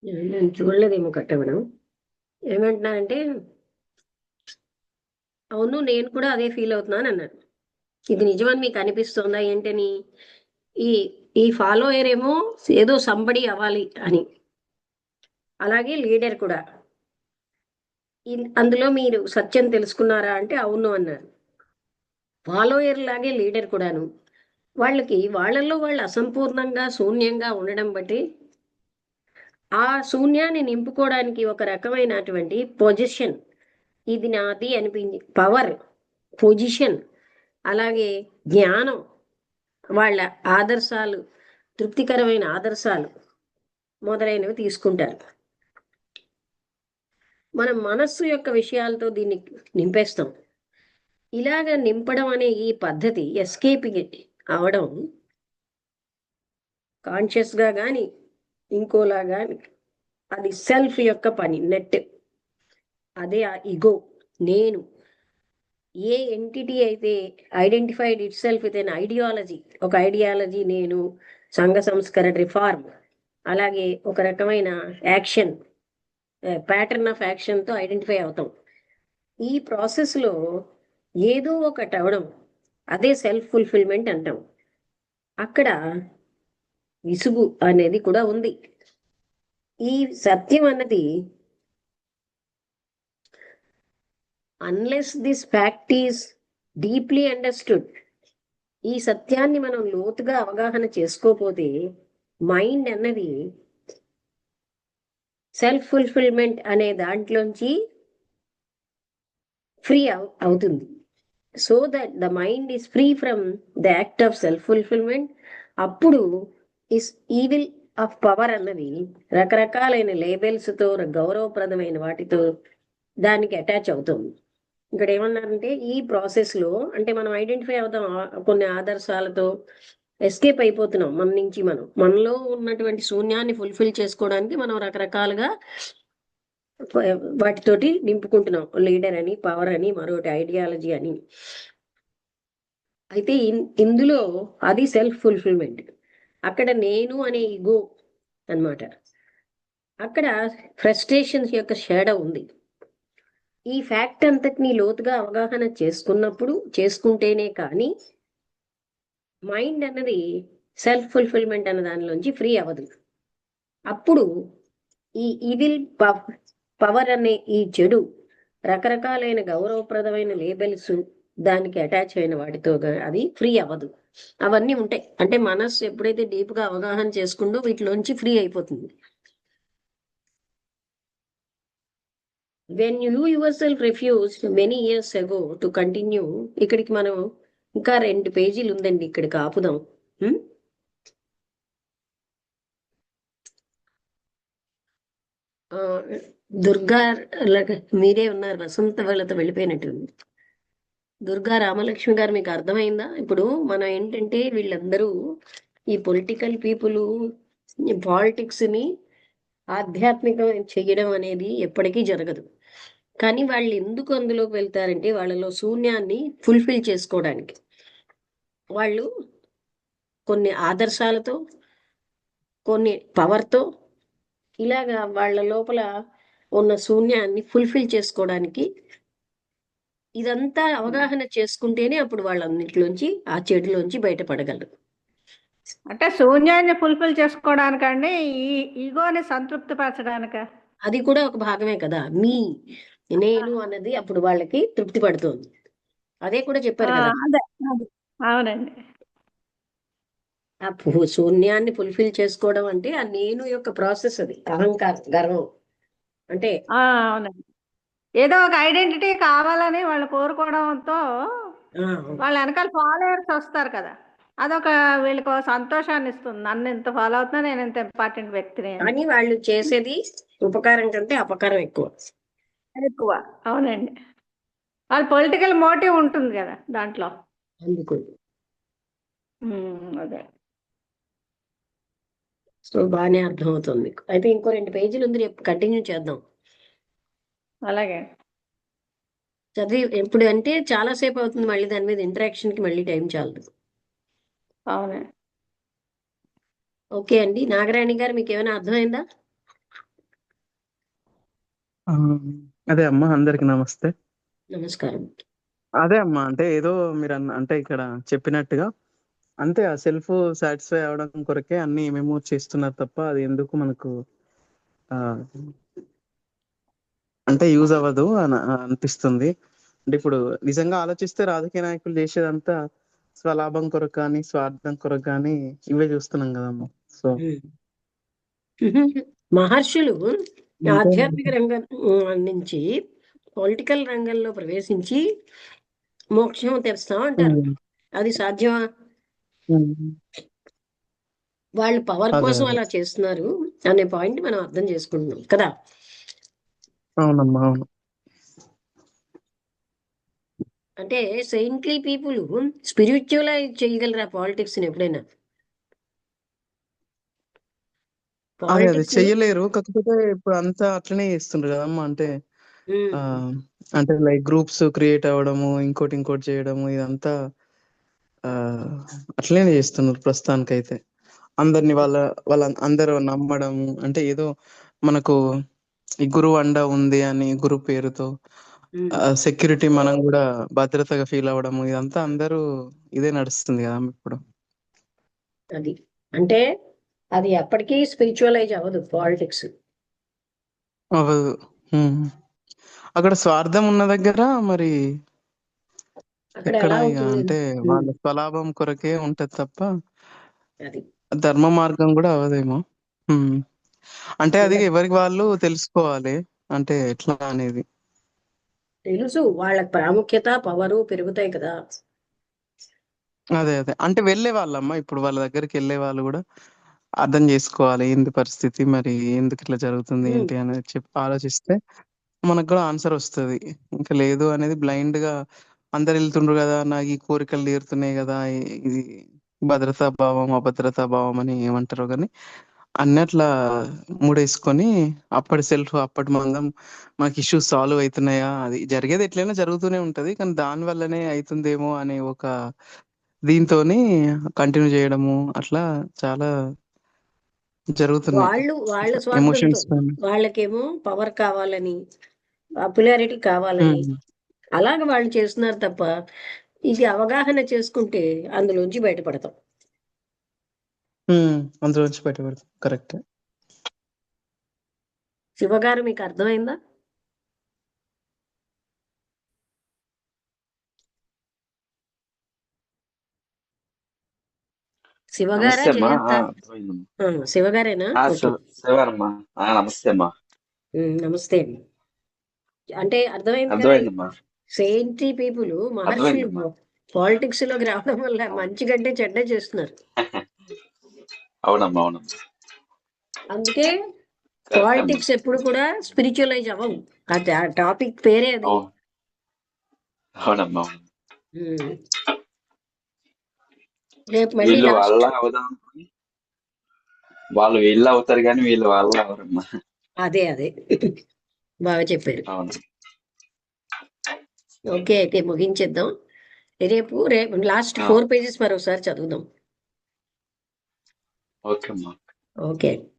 నేను చూడలేదేమో కట్టవడం. ఏమంటున్నానంటే, అవును నేను కూడా అదే ఫీల్ అవుతున్నాను అన్నాను. ఇది నిజమని మీకు అనిపిస్తుందా ఏంటని? ఈ ఈ ఫాలోయర్ ఏమో ఏదో సంబడి అవ్వాలి అని, అలాగే లీడర్ కూడా. అందులో మీరు సత్యం తెలుసుకున్నారా అంటే అవును అన్నారు. ఫాలోయర్ లాగే లీడర్ కూడాను. వాళ్ళకి వాళ్ళల్లో వాళ్ళు అసంపూర్ణంగా శూన్యంగా ఉండడం బట్టి ఆ శూన్యాన్ని నింపుకోవడానికి ఒక రకమైనటువంటి పొజిషన్, ఇది నాది అనిపించి పవర్, పొజిషన్, అలాగే జ్ఞానం, వాళ్ళ ఆదర్శాలు, తృప్తికరమైన ఆదర్శాలు మొదలైనవి తీసుకుంటారు. మన మనస్సు యొక్క విషయాలతో దీన్ని నింపేస్తాం. ఇలాగ నింపడం అనే ఈ పద్ధతి ఎస్కేపింగ్ అవడం కాన్షియస్గా కానీ ఇంకోలా కానీ అది సెల్ఫ్ యొక్క పని, నెట్. అదే ఆ ఇగో, నేను. ఏ ఎంటిటీ అయితే identified itself with an ideology, ఒక ఐడియాలజీ నేను, సంఘ సంస్కరణ, రిఫార్మ్, అలాగే ఒక రకమైన యాక్షన్, ప్యాటర్న్ ఆఫ్ యాక్షన్తో ఐడెంటిఫై అవుతాం. ఈ ప్రాసెస్లో ఏదో ఒకటి అవడం, అదే సెల్ఫ్ ఫుల్ఫిల్మెంట్ అంటాం. అక్కడ విసుగు అనేది కూడా ఉంది. ఈ సత్యం అన్నది, unless this fact is deeply understood, ఈ సత్యాన్ని మనం లోతుగా అవగాహన చేసుకోపోతే మైండ్ అన్నది సెల్ఫ్ ఫుల్ఫిల్మెంట్ అనే దాంట్లోంచి ఫ్రీ అవుతుంది. So that the mind is free from the act of self fulfilment. అప్పుడు ఇస్ ఈవిల్ ఆఫ్ పవర్ అన్నది రకరకాలైన లేబెల్స్తో, గౌరవప్రదమైన వాటితో దానికి అటాచ్ అవుతుంది. ఇక్కడ ఏమన్నారంటే ఈ ప్రాసెస్లో అంటే మనం ఐడెంటిఫై అవుతాం కొన్ని ఆదర్శాలతో, ఎస్కేప్ అయిపోతున్నాం మన నుంచి. మనలో ఉన్నటువంటి శూన్యాన్ని ఫుల్ఫిల్ చేసుకోవడానికి మనం రకరకాలుగా వాటితోటి నింపుకుంటున్నాం, లీడర్ అని, పవర్ అని, మరొకటి ఐడియాలజీ అని. అయితే ఇందులో అది సెల్ఫ్ ఫుల్ఫిల్మెంట్. అక్కడ నేను అనే ఇగో అన్నమాట. అక్కడ ఫ్రస్ట్రేషన్స్ యొక్క షేడో ఉంది. ఈ ఫ్యాక్ట్ అంతటినీ లోతుగా అవగాహన చేసుకుంటేనే కానీ మైండ్ అన్నది సెల్ఫ్ ఫుల్ఫిల్మెంట్ అన్న దానిలోంచి ఫ్రీ అవ్వదు. అప్పుడు ఈ ఈవిల్ పవర్ అనే ఈ చెడు, రకరకాలైన గౌరవప్రదమైన లేబెల్స్, దానికి అటాచ్ అయిన వాటితో అది ఫ్రీ అవ్వదు. అవన్నీ ఉంటాయి. అంటే మనస్సు ఎప్పుడైతే డీప్గా అవగాహన చేసుకుందో వీటిలోంచి ఫ్రీ అయిపోతుంది. When you your self refused many years ago to continue, ఇక్కడికి మనం ఇంకా 2 పేజీలు ఉందండి, ఇక్కడికి ఆపుదాం. దుర్గా మీరే ఉన్నారు, వసంత వాళ్ళతో వెళ్ళిపోయినట్టుంది. దుర్గా రామలక్ష్మి గారు మీకు అర్థమైందా? ఇప్పుడు మనం ఏంటంటే వీళ్ళందరూ ఈ పొలిటికల్ పీపుల్ పాలిటిక్స్ని ఆధ్యాత్మికం చేయడం అనేది ఎప్పటికీ జరగదు. కానీ వాళ్ళు ఎందుకు అందులోకి వెళ్తారంటే వాళ్ళలో శూన్యాన్ని ఫుల్ఫిల్ చేసుకోవడానికి. వాళ్ళు కొన్ని ఆదర్శాలతో, కొన్ని పవర్తో, ఇలాగా వాళ్ళ లోపల ఉన్న శూన్యాన్ని ఫుల్ఫిల్ చేసుకోవడానికి, ఇదంతా అవగాహన చేసుకుంటేనే అప్పుడు వాళ్ళన్నిటిలోంచి, ఆ చెడులోంచి బయటపడగలరు. అంటే శూన్యాన్ని ఫుల్ఫిల్ చేసుకోవడానికండి, ఈ ఈగోని సంతృప్తి పరచడానిక? అది కూడా ఒక భాగమే కదా. నేను అన్నది అప్పుడు వాళ్ళకి తృప్తి పడుతోంది. అదే కూడా చెప్పారు కదా. అదే అదే. అవునండి. ఆ శూన్యాన్ని ఫుల్ఫిల్ చేసుకోవడం అంటే ఆ నేను యొక్క ప్రాసెస్, అది అహంకారం, గర్వం అంటే. అవునండి. ఏదో ఒక ఐడెంటిటీ కావాలని వాళ్ళు కోరుకోవడంతో వాళ్ళ వెనకాల ఫాలోవర్స్ వస్తారు కదా, అదొక వీళ్ళకి సంతోషాన్ని ఇస్తుంది. నన్ను ఇంత ఫాలో అవుతున్నా, నేను ఇంత ఇంపార్టెంట్ వ్యక్తిని అని. కానీ వాళ్ళు చేసేది ఉపకారం కంటే అపకారం ఎక్కువ. ఎక్కువ. అవునండి. వాళ్ళ పొలిటికల్ మోటివ్ ఉంటుంది కదా దాంట్లో. అందుకు అదే. సో బాగానే అర్థమవుతుంది. అయితే ఇంకో 2 పేజీలు ఉంది, రేపు కంటిన్యూ చేద్దాం. అలాగే. చదివి ఎప్పుడు అంటే చాలాసేపు అవుతుంది, మళ్ళీ దాని మీద ఇంటరాక్షన్కి మళ్ళీ టైం చాలదు. అవును. ఓకే అండి. నాగరాణి గారు మీకు ఏమైనా అర్థమైందా? ఆ, అదే అమ్మా, అందరికి నమస్తే. నమస్కారం. అదే అమ్మా, అంటే ఏదో మీరు అంటే ఇక్కడ చెప్పినట్టుగా అంతే, ఆ సెల్ఫ్ సాటిస్ఫై అవడం కొరకే అన్ని ఏమేమో చేస్తున్నారు తప్ప అది ఎందుకు మనకు ఆ, అంటే యూజ్ అవ్వదు అని అనిపిస్తుంది. అంటే ఇప్పుడు నిజంగా ఆలోచిస్తే రాజకీయ నాయకులు చేసేదంతా స్వలాభం కొరకు కానీ స్వార్థం కొరకు కానీ ఇవే చూస్తున్నాం కదమ్మా. సో మహర్షులు అంటే ఆధ్యాత్మిక రంగం నుంచి పొలిటికల్ రంగంలో ప్రవేశించి మోక్షం తెస్తాం అంటారు. ఉమ్, అది సాధ్యమా? ఉమ్, వాళ్ళు పవర్ అదే కోసం అదే, అలా చేస్తున్నారు అనే పాయింట్ మనం అర్థం చేసుకుంటున్నాం కదా. అవునమ్మా, అవును. అంటే సెయింట్లీ పీపుల్ స్పిరిచువలైజ్ చేయగలరా పాలిటిక్స్ ని ఎప్పుడైనా? అదే అదే పాలిటిక్స్ చెయ్యలేరు. కాకపోతే ఇప్పుడు అంతా అట్లనే చేస్తుండ్రు కదమ్మా. అంటే ఆ అంటే లైక్ గ్రూప్స్ క్రియేట్ అవ్వడము, ఇంకోటి ఇంకోటి చేయడము, ఇదంతా ఆ అట్లనే చేస్తున్నారు ప్రస్తుతానికైతే. అందరిని వాళ్ళ అందరూ నమ్మడము, అంటే ఏదో మనకు ఈ గురువు అండ ఉంది అని గురువు పేరుతో సెక్యూరిటీ మనం కూడా భద్రతగా ఫీల్ అవ్వడము, ఇదంతా అందరూ ఇదే నడుస్తుంది కదా ఇప్పుడు. అది అంటే అది ఎప్పటికీ స్పిరిచువలైజ్ అవ్వదు పాలిటిక్స్. అవ్వదు. ఉమ్. అక్కడ స్వార్థం ఉన్న దగ్గర మరి అక్కడ ఎక్కడ ఎలా ఇక అవుతుంది? అంటే వాళ్ళ స్వలాభం కొరకే ఉంటది తప్ప అది ధర్మ మార్గం కూడా అవదేమో. ఉమ్. అంటే అది ఉండదు. ఎవరికి వాళ్ళు తెలుసుకోవాలి, అంటే ఎట్లా అనేది. తెలుసు వాళ్ళ ప్రాముఖ్యత పవరు పెరుగుతాయి కదా. అదే అదే, అంటే వెళ్ళే వాళ్ళమ్మా, ఇప్పుడు వాళ్ళ దగ్గరికి వెళ్ళే వాళ్ళు కూడా అర్థం చేసుకోవాలి ఏంది పరిస్థితి, మరి ఎందుకు ఇట్లా జరుగుతుంది ఉమ్, ఏంటి అనేది చెప్పి ఆలోచిస్తే మనకు కూడా ఆన్సర్ వస్తుంది. ఇంకా లేదు అనేది బ్లైండ్ గా అందరు వెళ్తుండ్రు కదా, నాకు ఈ కోరికలు తీరుతున్నాయి కదా, ఇది భద్రతా భావం అభద్రతా భావం అని ఏమంటారో కానీ అన్నట్లా మూడేసుకొని అప్పటి సెల్ఫ్ అప్పటి మందం మనకి ఇష్యూస్ సాల్వ్ అవుతున్నాయా, అది జరిగేది ఎట్లయినా జరుగుతూనే ఉంటది కానీ దాని వల్లనే అవుతుందేమో అనే ఒక దీంతోని కంటిన్యూ చేయడము, అట్లా చాలా జరుగుతున్నాయి వాళ్ళ అట్లా స్వార్థంతో ఎమోషన్స్. వాళ్ళకేమో పవర్ కావాలని, పాపులారిటీ కావాలని అలాగ వాళ్ళు చేస్తున్నారు తప్ప ఇది అవగాహన చేసుకుంటే అందులోంచి బయటపడతాం. అందులోంచి బయటపడతాం. కరెక్ట్. శివగారు మీకు అర్థమైందా? శివగారా నమస్తే అమ్మా. జయంత? అర్థమైందమ్మా. శివగారేనా? ఓకే. శివారమ్మా. నమస్తే అమ్మా. నమస్తే అండి. అంటే అర్థమైంది కదా. అర్థమైందమ్మా. సెయింట్రీ పీపుల్ మహర్షులు అర్థమైందమ్మా. పాలిటిక్స్ లోకి రావడం వల్ల అవును. మంచి కంటే చెడ్డ చేస్తున్నారు. అవునమ్మా, అవునమ్మా. అందుకే కరెక్ట్ అమ్మా. పాలిటిక్స్ ఎప్పుడు కూడా స్పిరిచువలైజ్ అవ్వవు. ఆ టాపిక్ పేరే అది. అవును. అవునమ్మా, అవును. ఉమ్. రేపు మళ్ళీ వీళ్ళు లాస్ట్. వాళ్ళ అవుదాం అనుకుని వాళ్ళు వీళ్ళు అవుతారు కానీ వీళ్ళు వాళ్ళ అవరమ్మా. అదే అదే బాగా చెప్పారు. అవును. ఓకే, అయితే ముగించేద్దాం. రేపు లాస్ట్ ఆ, 4 pages మరోసారి చదువుదాం. ఓకే అమ్మా. ఓకే.